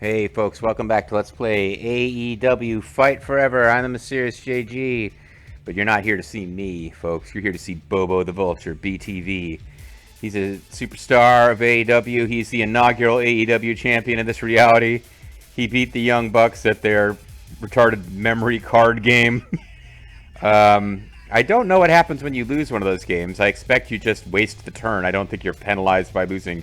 Hey folks, welcome back to Let's Play AEW Fight Forever. I'm the mysterious JG, but you're not here to see me, folks. You're here to see Bobo the Vulture, BTV. He's a superstar of AEW. He's the inaugural AEW champion in this reality. He beat the Young Bucks at their retarded memory card game. I don't know what happens when you lose one of those games. I expect you just waste the turn. I don't think you're penalized by losing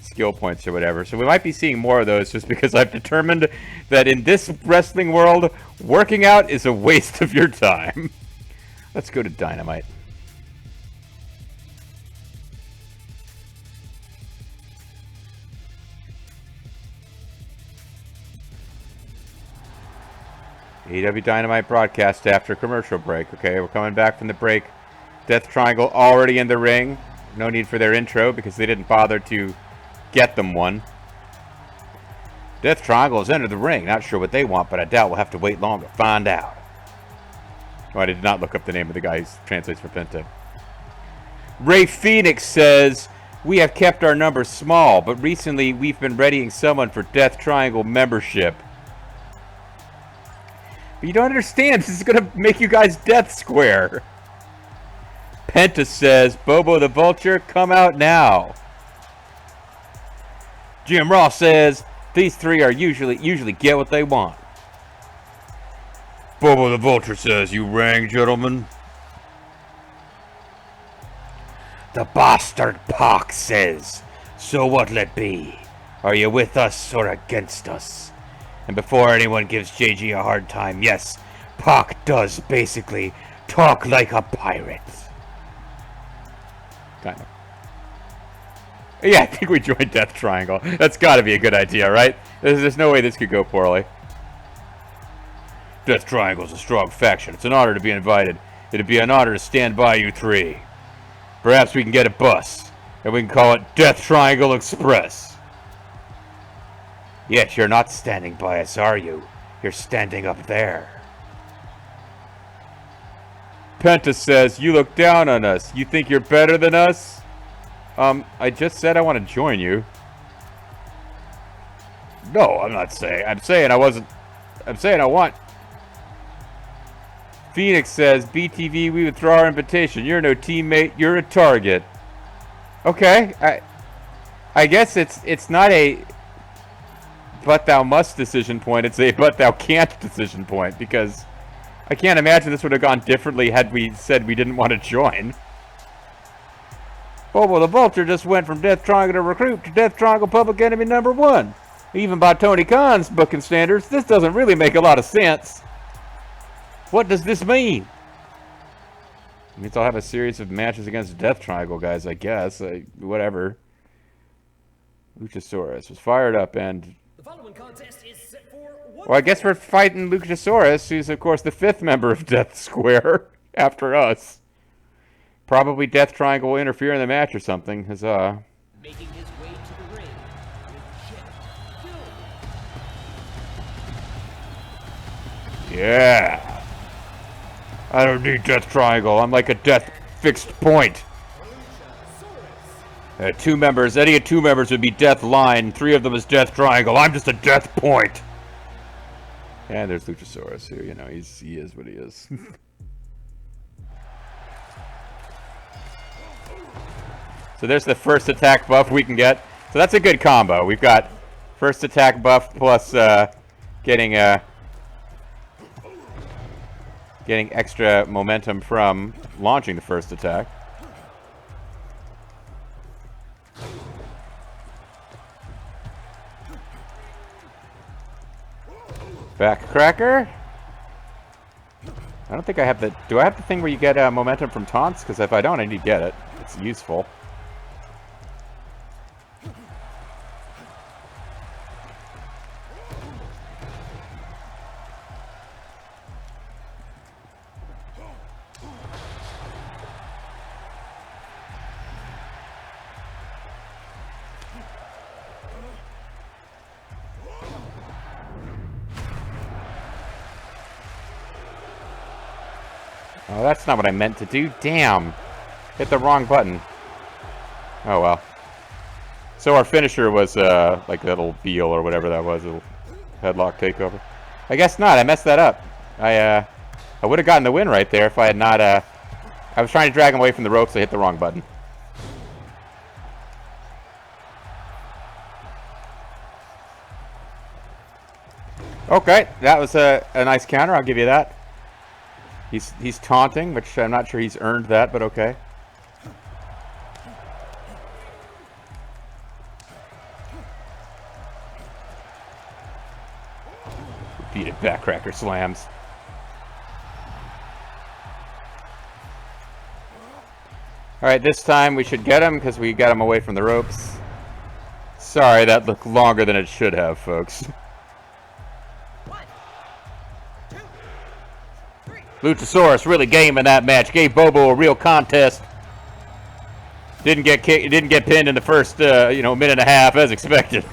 skill points or whatever. So we might be seeing more of those just because I've determined that in this wrestling world, working out is a waste of your time. Let's go to Dynamite. AEW Dynamite broadcast after commercial break. Okay, we're coming back from the break. Death Triangle already in the ring. No need for their intro because they didn't bother to get them one. Death Triangle has entered the ring. Not sure what they want, but I doubt we'll have to wait long to find out. Oh, I did not look up the name of the guy who translates for Penta. Ray Phoenix says, "We have kept our numbers small, but recently we've been readying someone for Death Triangle membership." But you don't understand. This is going to make you guys death square. Penta says, "Bobo the Vulture, come out now." Jim Ross says, "These three are usually get what they want." Bobo the Vulture says, "You rang, gentlemen." The bastard Pac says, "So what'll it be? Are you with us or against us?" And before anyone gives JG a hard time, yes, Pac does basically talk like a pirate. Kind of. Yeah, I think we joined Death Triangle. That's got to be a good idea, right? There's no way this could go poorly. Death Triangle's a strong faction. It's an honor to be invited. It'd be an honor to stand by you three. Perhaps we can get a bus, and we can call it Death Triangle Express. Yet you're not standing by us, are you? You're standing up there. Penta says, "You look down on us. You think you're better than us?" I just said I want to join you. No, I'm not saying. I'm saying I wasn't. I'm saying I want. Phoenix says, "BTV, we withdraw our invitation. You're no teammate. You're a target." Okay, I guess it's not a but thou must decision point. It's a but thou can't decision point because I can't imagine this would have gone differently had we said we didn't want to join. Bobo the Vulture just went from Death Triangle recruit to Death Triangle public enemy number one. Even by Tony Khan's booking standards, this doesn't really make a lot of sense. What does this mean? It means I'll have a series of matches against Death Triangle guys, I guess. Whatever. Luchasaurus was fired up and... The following contest is set for one... Well, I guess we're fighting Luchasaurus, who's, of course, the fifth member of Death Square after us. Probably Death Triangle will interfere in the match or something. Huzzah. Making his way to the ring with yeah. I don't need Death Triangle. I'm like a death fixed point. Two members. Any of two members would be Death Line. Three of them is Death Triangle. I'm just a death point. And there's Luchasaurus who, you know, he is what he is. So there's the first attack buff we can get. So that's a good combo. We've got first attack buff plus getting extra momentum from launching the first attack. Back cracker. I don't think I have the... Do I have the thing where you get momentum from taunts? Because if I don't, I need to get it. It's useful. Oh, that's not what I meant to do. Damn. Hit the wrong button. Oh, well. So our finisher was like that little veal or whatever that was, a little headlock takeover. I guess not. I messed that up. I would have gotten the win right there if I had not. I was trying to drag him away from the ropes. I hit the wrong button. Okay, that was a nice counter. I'll give you that. He's taunting, which I'm not sure he's earned that, but okay. Repeated backcracker slams. Alright, this time we should get him because we got him away from the ropes. Sorry, that looked longer than it should have, folks. Luchasaurus really game in that match. Gave Bobo a real contest. Didn't get pinned in the first minute and a half as expected.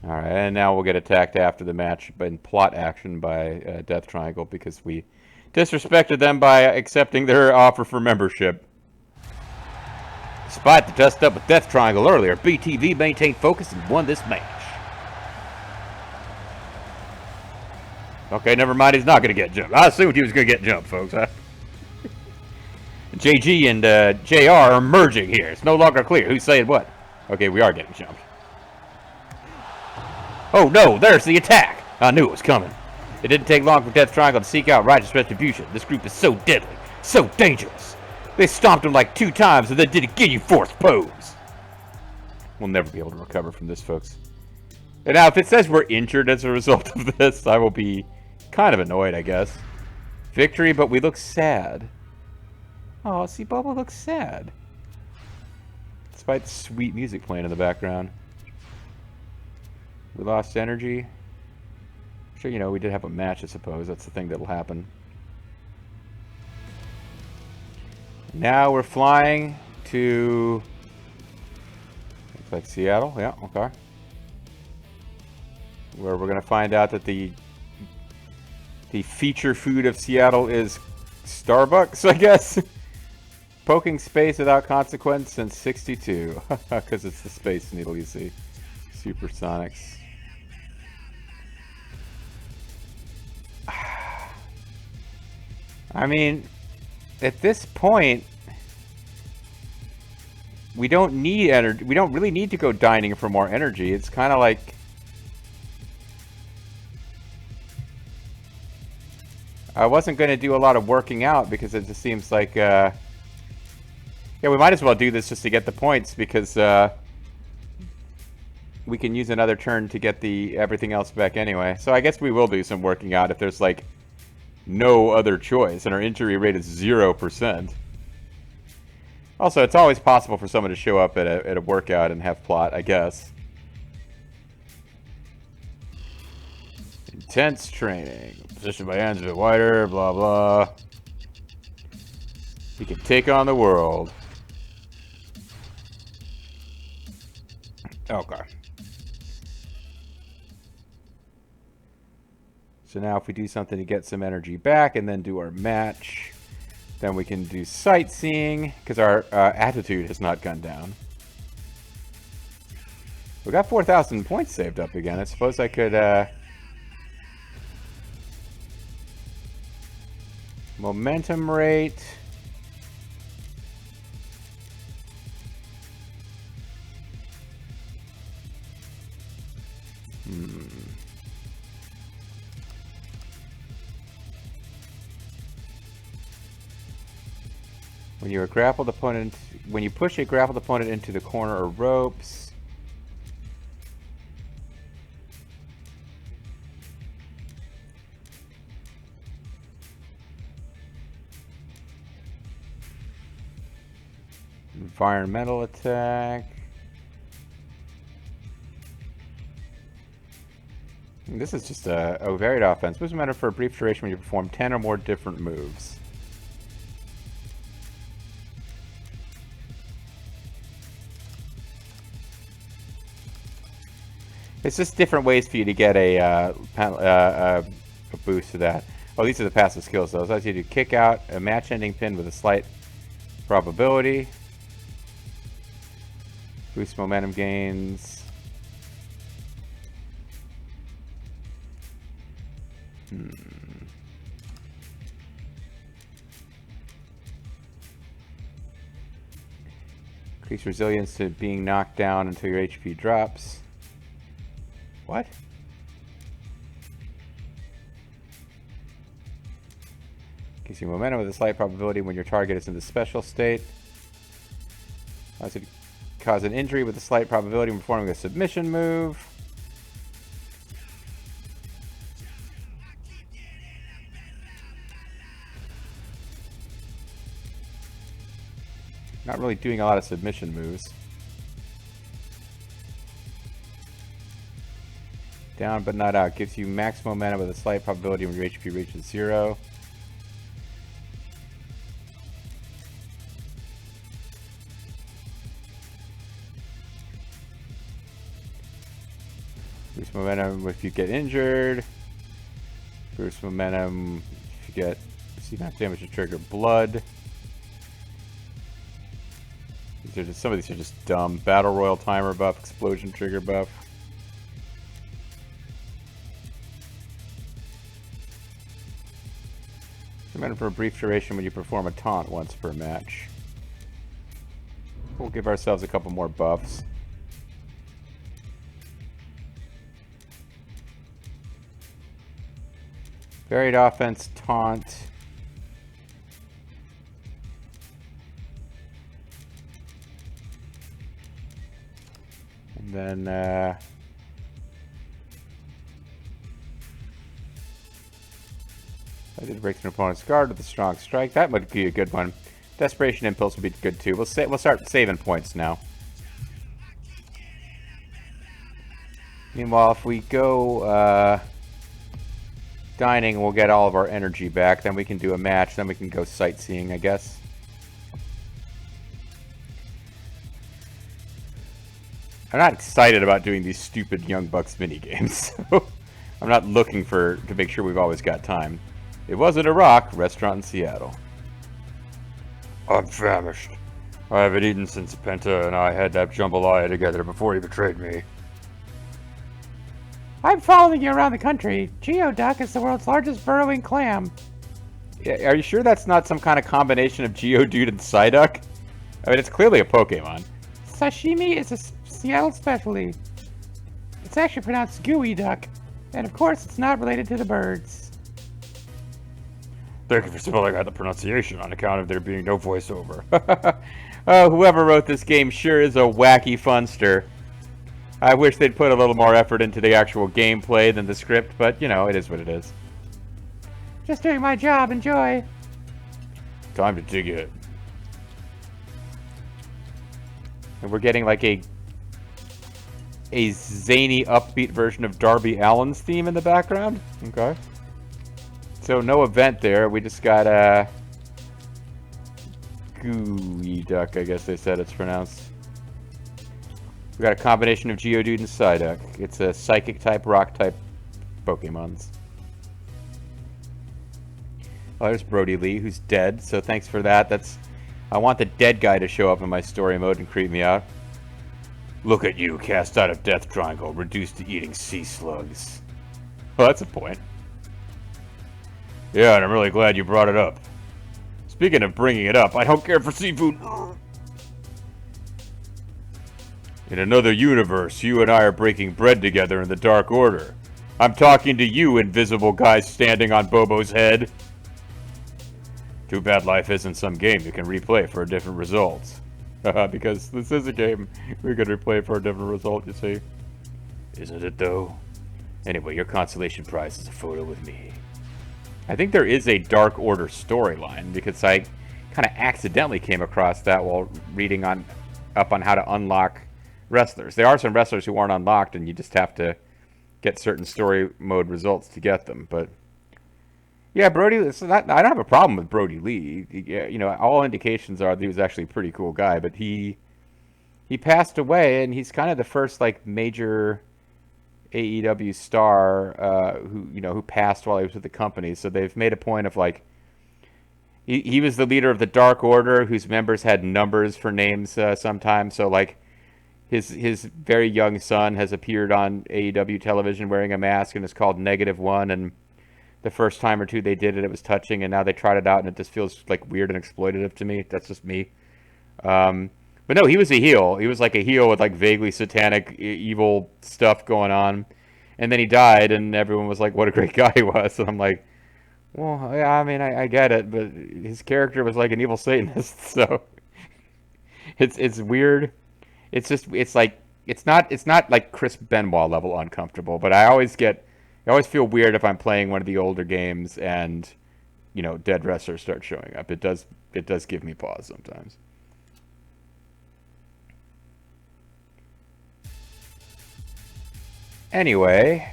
All right, and now we'll get attacked after the match in plot action by Death Triangle because we disrespected them by accepting their offer for membership. Despite the dust up with Death Triangle earlier, BTV maintained focus and won this match. Okay, never mind. He's not going to get jumped. I assumed he was going to get jumped, folks. Huh? JG and JR are merging here. It's no longer clear who's saying what. Okay, we are getting jumped. Oh, no. There's the attack. I knew it was coming. It didn't take long for Death Triangle to seek out righteous retribution. This group is so deadly, so dangerous. They stomped him like 2 times and then did a Ginyu Force pose. We'll never be able to recover from this, folks. And now, if it says we're injured as a result of this, I will be kind of annoyed, I guess. Victory, but we look sad. Oh, see, Bobo looks sad. Despite the sweet music playing in the background. We lost energy. Sure, we did have a match, I suppose. That's the thing that'll happen. Now we're flying to... looks like Seattle. Yeah, okay. Where we're going to find out that the feature food of Seattle is Starbucks, I guess. Poking space without consequence since '62. Because it's the Space Needle, you see. Supersonics. I mean, at this point, we don't need energy. We don't really need to go dining for more energy. It's kind of like... I wasn't going to do a lot of working out because it just seems like, yeah, we might as well do this just to get the points because we can use another turn to get everything else back anyway. So I guess we will do some working out if there's like no other choice and our injury rate is 0%. Also, it's always possible for someone to show up at a workout and have plot, I guess. Intense training. Positioned by hands a bit wider, blah blah. He can take on the world. Okay. So now if we do something to get some energy back and then do our match, then we can do sightseeing, because our attitude has not gone down. We got 4,000 points saved up again. I suppose I could... momentum rate. When you push a grappled opponent into the corner or ropes. Environmental attack. This is just a varied offense. Moves matter for a brief duration when you perform 10 or more different moves. It's just different ways for you to get a boost to that. Oh, these are the passive skills, though. It allows you to kick out a match-ending pin with a slight probability. Boost momentum gains. Increase resilience to being knocked down until your HP drops. What? Increasing momentum with a slight probability when your target is in the special state. Allows it to cause an injury with a slight probability when performing a submission move. Not really doing a lot of submission moves. Down but not out. Gives you max momentum with a slight probability when your HP reaches 0. Boost momentum if you get injured. Boost momentum if you get enough damage to trigger blood. These are just, some of these are just dumb. Battle Royal timer buff, explosion trigger buff. Momentum for a brief duration when you perform a taunt once per match. We'll give ourselves a couple more buffs. Varied offense, taunt. And then, I did break an opponent's guard with a strong strike. That would be a good one. Desperation Impulse would be good too. We'll start saving points now. Meanwhile, if we go dining, we'll get all of our energy back. Then we can do a match. Then we can go sightseeing, I guess. I'm not excited about doing these stupid Young Bucks minigames. So I'm not looking to make sure we've always got time. It wasn't a rock restaurant in Seattle. I'm famished. I haven't eaten since Penta and I had that jambalaya together before he betrayed me. I'm following you around the country. Geoduck is the world's largest burrowing clam. Yeah, are you sure that's not some kind of combination of Geodude and Psyduck? I mean, it's clearly a Pokemon. Sashimi is a Seattle specialty. It's actually pronounced gooey duck. And of course, it's not related to the birds. Thank you for spelling out the pronunciation on account of there being no voiceover. Whoever wrote this game sure is a wacky funster. I wish they'd put a little more effort into the actual gameplay than the script, but, you know, it is what it is. Just doing my job, enjoy. Time to dig in. And we're getting like a zany, upbeat version of Darby Allin's theme in the background. Okay. So no event there. We just got a gooey duck, I guess they said it's pronounced. We got a combination of Geodude and Psyduck. It's a psychic type, rock type Pokemons. Oh, there's Brody Lee, who's dead, so thanks for that. I want the dead guy to show up in my story mode and creep me out. Look at you, cast out of Death Triangle, reduced to eating sea slugs. Well, that's a point. Yeah, and I'm really glad you brought it up. Speaking of bringing it up, I don't care for seafood. In another universe, you and I are breaking bread together in the Dark Order. I'm talking to you, invisible guy standing on Bobo's head. Too bad life isn't some game you can replay for a different result. Because this is a game we could replay for a different result, you see. Isn't it, though? Anyway, your consolation prize is a photo with me. I think there is a Dark Order storyline, because I kind of accidentally came across that while reading up on how to unlock wrestlers. There are some wrestlers who aren't unlocked, and you just have to get certain story mode results to get them. But yeah, Brody, I don't have a problem with Brody Lee. You know, all indications are that he was actually a pretty cool guy, but he passed away, and he's kind of the first like major AEW star who passed while he was with the company. So they've made a point of like, He was the leader of the Dark Order, whose members had numbers for names sometimes. So like his very young son has appeared on AEW television wearing a mask and is called -1. And the first time or two they did it, it was touching, and now they tried it out, and it just feels like weird and exploitative to me. That's just me. But no, he was a heel. He was like a heel with like vaguely satanic, evil stuff going on. And then he died, and everyone was like, "What a great guy he was." And I'm like, "Well, yeah, I mean, I get it, but his character was like an evil Satanist, so it's weird. It's like it's not like Chris Benoit level uncomfortable, but I always feel weird if I'm playing one of the older games and dead wrestlers start showing up. It does give me pause sometimes. Anyway,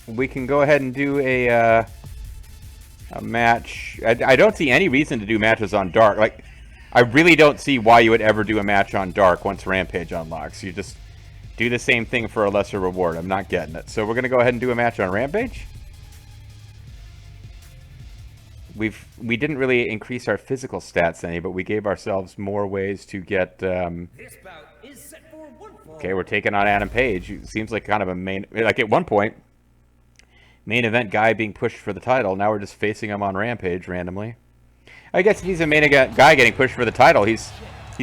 we can go ahead and do a match. I don't see any reason to do matches on Dark. Like, I really don't see why you would ever do a match on Dark once Rampage unlocks. You just do the same thing for a lesser reward. I'm not getting it. So we're going to go ahead and do a match on Rampage. We didn't really increase our physical stats any, but we gave ourselves more ways to get... This bout is set for one fall. Okay, we're taking on Adam Page. It seems like kind of a main... Like, at one point, main event guy being pushed for the title. Now we're just facing him on Rampage randomly. I guess if he's a main event guy getting pushed for the title, he's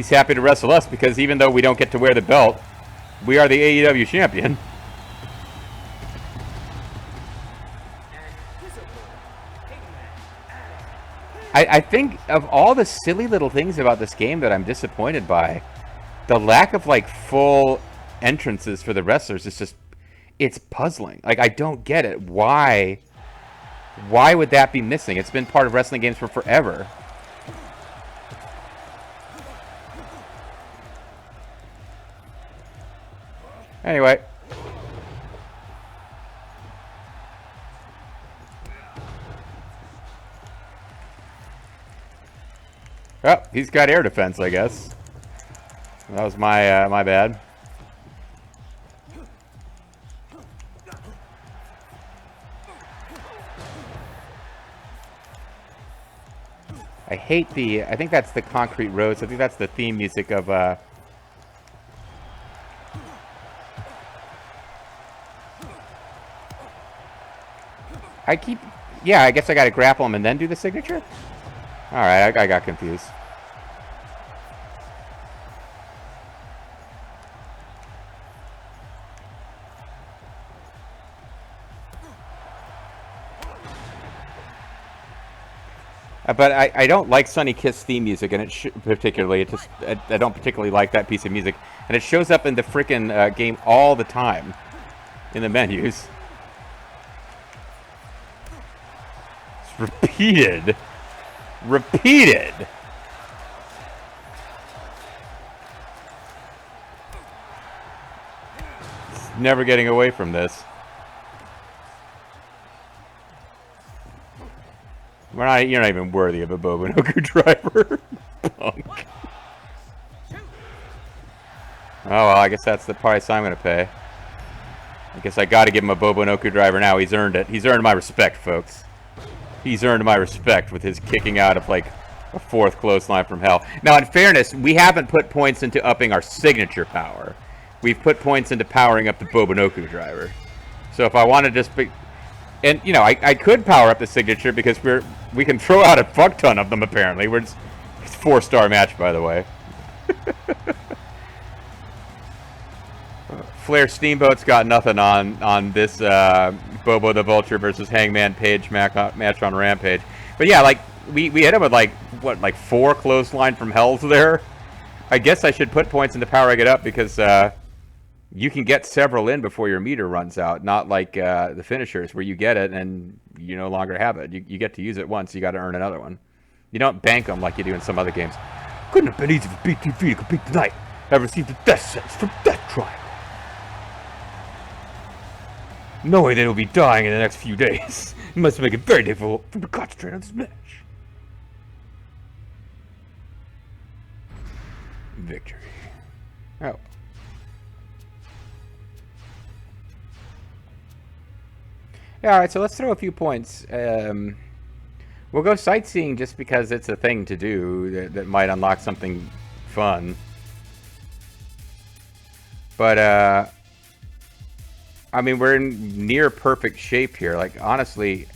happy to wrestle us, because even though we don't get to wear the belt, we are the AEW champion. I think of all the silly little things about this game that I'm disappointed by, the lack of like full entrances for the wrestlers is just, it's puzzling. Like, I don't get it. Why would that be missing? It's been part of wrestling games for forever. Anyway. Oh, he's got air defense, I guess. That was my bad. I hate I think that's the Concrete Roads. I think that's the theme music of, yeah, I guess I gotta grapple him and then do the signature? Alright, I got confused. But I don't like Sunny Kiss theme music, and particularly, I don't particularly like that piece of music, and it shows up in the frickin' game all the time in the menus. It's repeated. Repeated. It's never getting away from this. You're not even worthy of a Bobanoku driver. Punk. Oh, well, I guess that's the price I'm going to pay. I guess I got to give him a Bobanoku driver now. He's earned it. He's earned my respect, folks. He's earned my respect with his kicking out of, like, a fourth clothesline from hell. Now, in fairness, we haven't put points into upping our signature power. We've put points into powering up the Bobanoku driver. So if I want to just... And, I could power up the signature because we can throw out a fuck ton of them, apparently. It's a 4-star match, by the way. Flair Steamboat's got nothing on this Bobo the Vulture versus Hangman Page match on Rampage. But yeah, like, we hit him with, like, what, like 4 clothesline from hells there? I guess I should put points into powering it up because you can get several in before your meter runs out, not like the finishers where you get it and you no longer have it. You get to use it once, you got to earn another one. You don't bank them like you do in some other games. Couldn't have been easy for BTV to compete tonight. I received a death sentence from Death Triangle. Knowing that he'll be dying in the next few days, it must make it very difficult for him to concentrate on this match. Victory. Oh. Yeah, alright, so let's throw a few points. We'll go sightseeing just because it's a thing to do that might unlock something fun. But, I mean, we're in near perfect shape here. Like, honestly,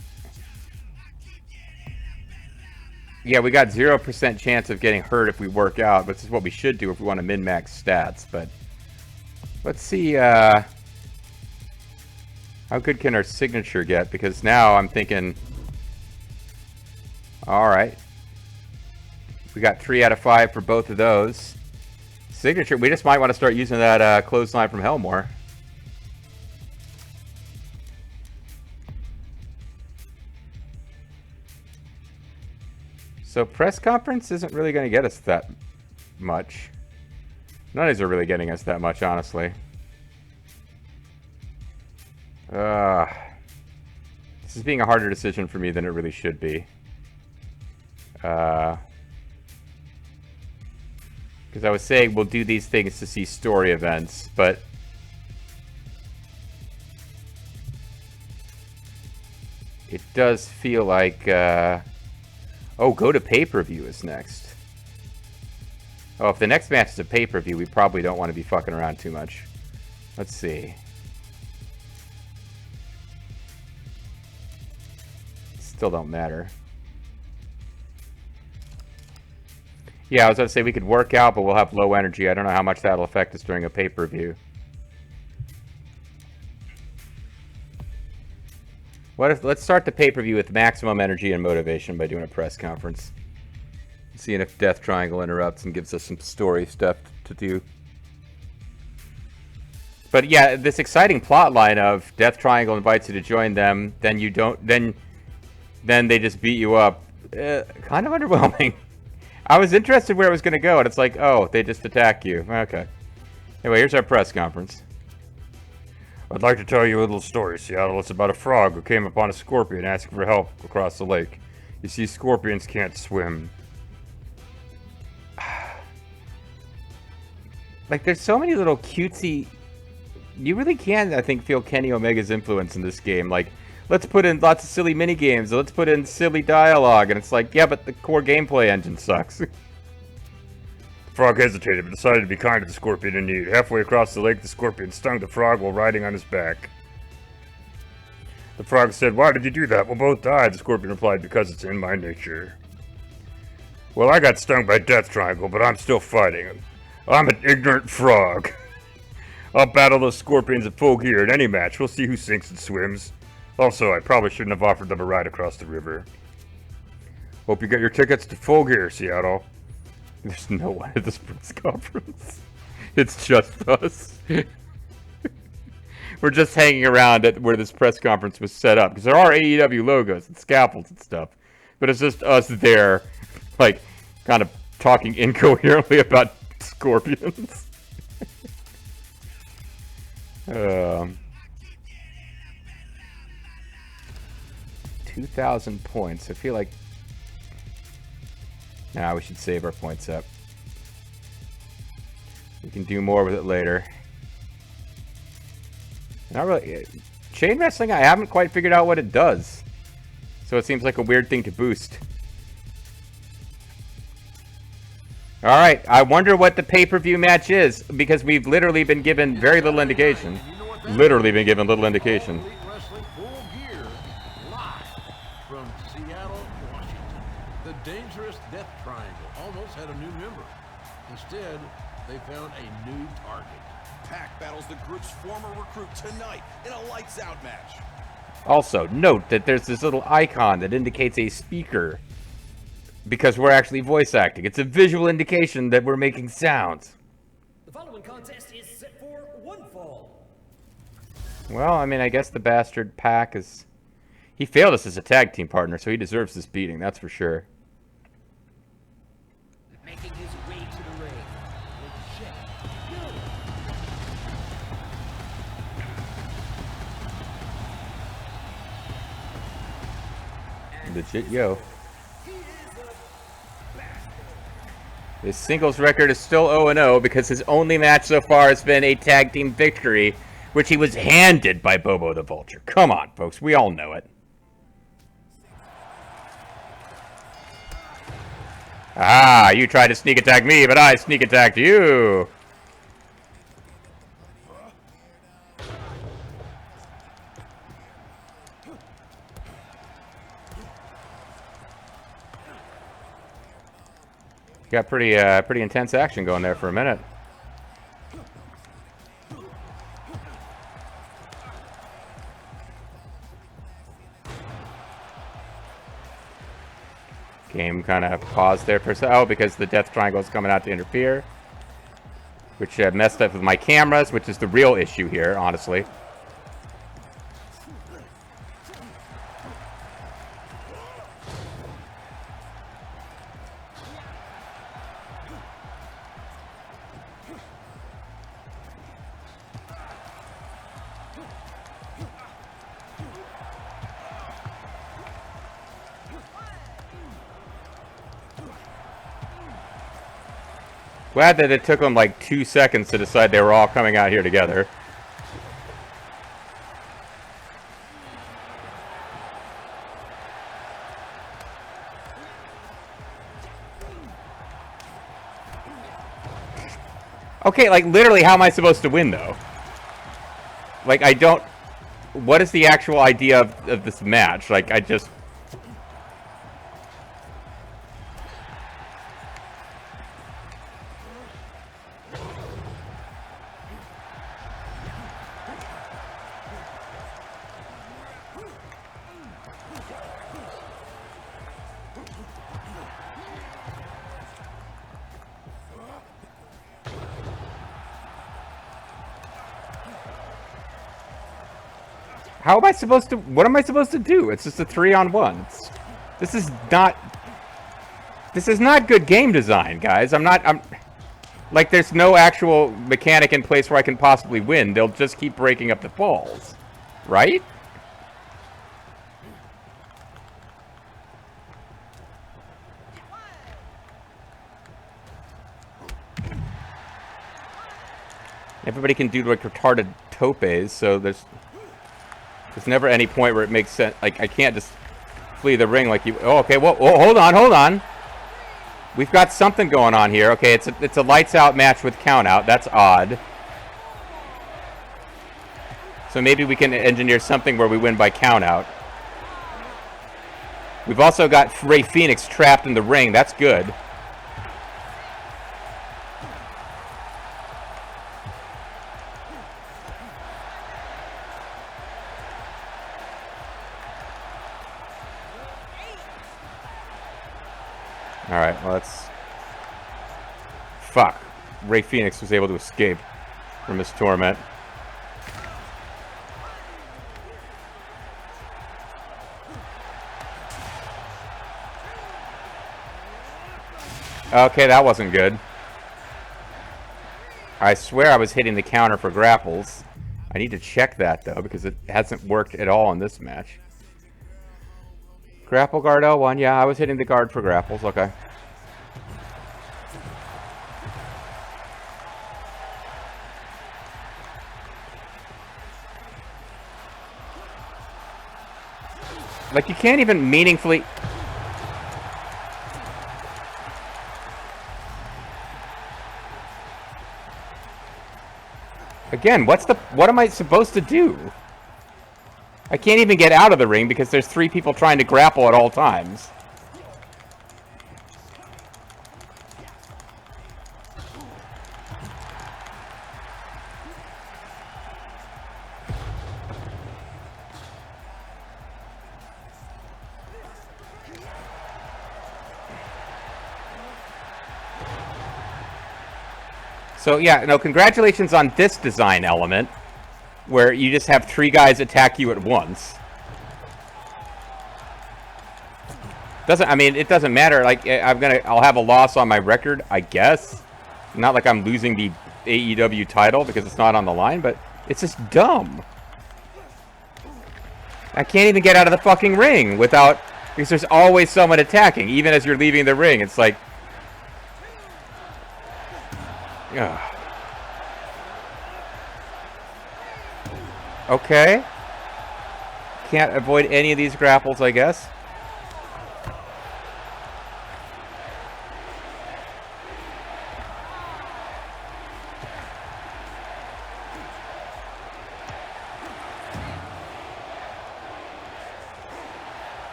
yeah, we got 0% chance of getting hurt if we work out, which is what we should do if we want to min-max stats. But let's see, how good can our signature get? Because now I'm thinking, all right, we got 3 out of 5 for both of those. Signature, we just might want to start using that clothesline from hell more. So press conference isn't really going to get us that much. None of these are really getting us that much, honestly. This is being a harder decision for me than it really should be. Because I was saying we'll do these things to see story events, but it does feel like... oh, go to pay-per-view is next. Oh, if the next match is a pay-per-view, we probably don't want to be fucking around too much. Let's see. Still don't matter. Yeah, I was going to say we could work out, but we'll have low energy. I don't know how much that'll affect us during a pay-per-view. What if, let's start the pay-per-view with maximum energy and motivation by doing a press conference. Seeing if Death Triangle interrupts and gives us some story stuff to do. But yeah, this exciting plot line of Death Triangle invites you to join them, then you don't, then they just beat you up. Kind of underwhelming. I was interested where it was going to go, and it's like, oh, they just attack you. Okay. Anyway, here's our press conference. I'd like to tell you a little story, Seattle. It's about a frog who came upon a scorpion asking for help across the lake. You see, scorpions can't swim. Like, there's so many little cutesy... You really can, I think, feel Kenny Omega's influence in this game. Like, let's put in lots of silly minigames. Let's put in silly dialogue. And it's like, yeah, but the core gameplay engine sucks. The frog hesitated, but decided to be kind to the scorpion in need. Halfway across the lake, the scorpion stung the frog while riding on his back. The frog said, "Why did you do that? We'll both die." The scorpion replied, "Because it's in my nature." Well, I got stung by Death Triangle, but I'm still fighting. I'm an ignorant frog. I'll battle those scorpions at full gear in any match. We'll see who sinks and swims. Also, I probably shouldn't have offered them a ride across the river. Hope you get your tickets to Full Gear, Seattle. There's no one at this press conference. It's just us. We're just hanging around at where this press conference was set up. Because there are AEW logos and scaffolds and stuff. But it's just us there, like, kind of talking incoherently about scorpions. 2,000 points. I feel like... Nah, we should save our points up. We can do more with it later. Not really... Chain wrestling, I haven't quite figured out what it does. So it seems like a weird thing to boost. Alright, I wonder what the pay-per-view match is, because we've literally been given very little indication. Literally been given little indication. From Seattle, Washington, the dangerous Death Triangle almost had a new member. Instead, they found a new target. Pac battles the group's former recruit tonight in a lights-out match. Also, note that there's this little icon that indicates a speaker. Because we're actually voice acting. It's a visual indication that we're making sounds. The following contest is set for one fall. Well, I mean, I guess the bastard Pac is... He failed us as a tag team partner, so he deserves this beating, that's for sure. Making his way to the ring. Legit yo. His singles record is still 0-0 because his only match so far has been a tag team victory, which he was handed by Bobo the Vulture. Come on, folks. We all know it. Ah, you tried to sneak attack me, but I sneak attacked you. Got pretty intense action going there for a minute. Game kind of paused there for because the death triangle is coming out to interfere, which messed up with my cameras, which is the real issue here, honestly. Glad that it took them like 2 seconds to decide they were all coming out here together. Okay, like literally how am I supposed to win though? Like I don't... What is the actual idea of this match? Like I just... How am I supposed to... What am I supposed to do? It's just a 3-on-1. This is not... This is not good game design, guys. I'm... Like, there's no actual mechanic in place where I can possibly win. They'll just keep breaking up the falls. Right? Everybody can do, like, retarded topes, so there's never any point where it makes sense. Like, I can't just flee the ring like you... Oh, okay, well, oh, hold on. We've got something going on here. Okay, it's a lights-out match with count-out. That's odd. So maybe we can engineer something where we win by count-out. We've also got Rey Fenix trapped in the ring. That's good. Alright, well that's... Fuck. Rey Fenix was able to escape from his torment. Okay, that wasn't good. I swear I was hitting the counter for grapples. I need to check that, though, because it hasn't worked at all in this match. Grapple guard L1. Yeah, I was hitting the guard for grapples. Okay. Like, you can't even meaningfully... Again, what am I supposed to do? I can't even get out of the ring because there's 3 people trying to grapple at all times. So yeah, no, congratulations on this design element, where you just have 3 guys attack you at once. I mean, it doesn't matter. Like, I'll have a loss on my record, I guess. Not like I'm losing the AEW title because it's not on the line, but it's just dumb. I can't even get out of the fucking ring without... Because there's always someone attacking, even as you're leaving the ring. It's like... Ugh. Okay. Can't avoid any of these grapples, I guess.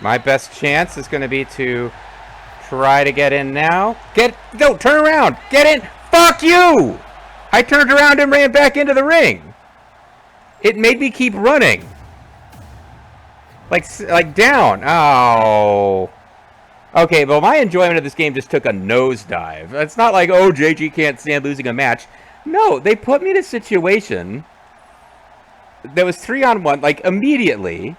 My best chance is going to be to try to get in now. No, turn around. Get in. Fuck you! I turned around and ran back into the ring. It made me keep running. Like down. Oh. Okay, well, my enjoyment of this game just took a nosedive. It's not like, oh, JG can't stand losing a match. No, they put me in a situation that was 3-on-1, like, immediately.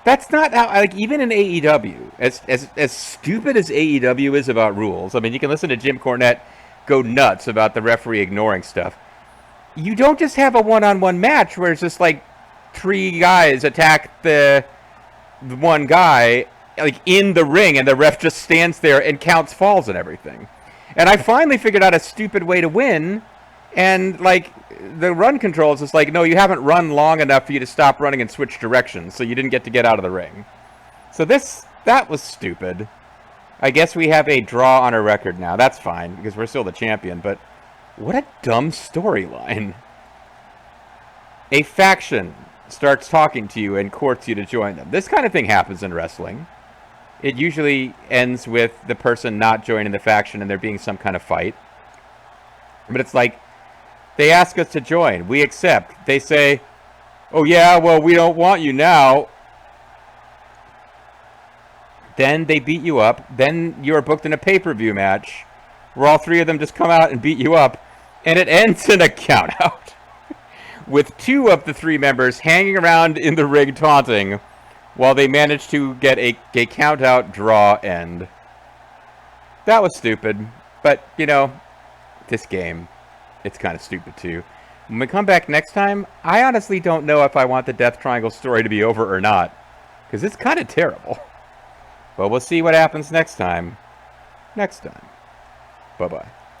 That's not how, like, even in AEW, as stupid as AEW is about rules, I mean, you can listen to Jim Cornette go nuts about the referee ignoring stuff. You don't just have a one-on-one match where it's just, like, 3 guys attack the one guy, like, in the ring, and the ref just stands there and counts falls and everything. And I finally figured out a stupid way to win, and, like, the run control is just like, no, you haven't run long enough for you to stop running and switch directions, so you didn't get out of the ring. So that was stupid. I guess we have a draw on our record now. That's fine, because we're still the champion, but what a dumb storyline. A faction starts talking to you and courts you to join them. This kind of thing happens in wrestling. It usually ends with the person not joining the faction and there being some kind of fight. But it's like, they ask us to join. We accept. They say, oh yeah, well, we don't want you now. Then they beat you up. Then you are booked in a pay-per-view match where all 3 of them just come out and beat you up. And it ends in a count-out. With 2 of the 3 members hanging around in the ring taunting while they manage to get a count-out draw end. That was stupid. But, you know, this game, it's kind of stupid too. When we come back next time, I honestly don't know if I want the Death Triangle story to be over or not. Because it's kind of terrible. But we'll see what happens next time. Bye-bye.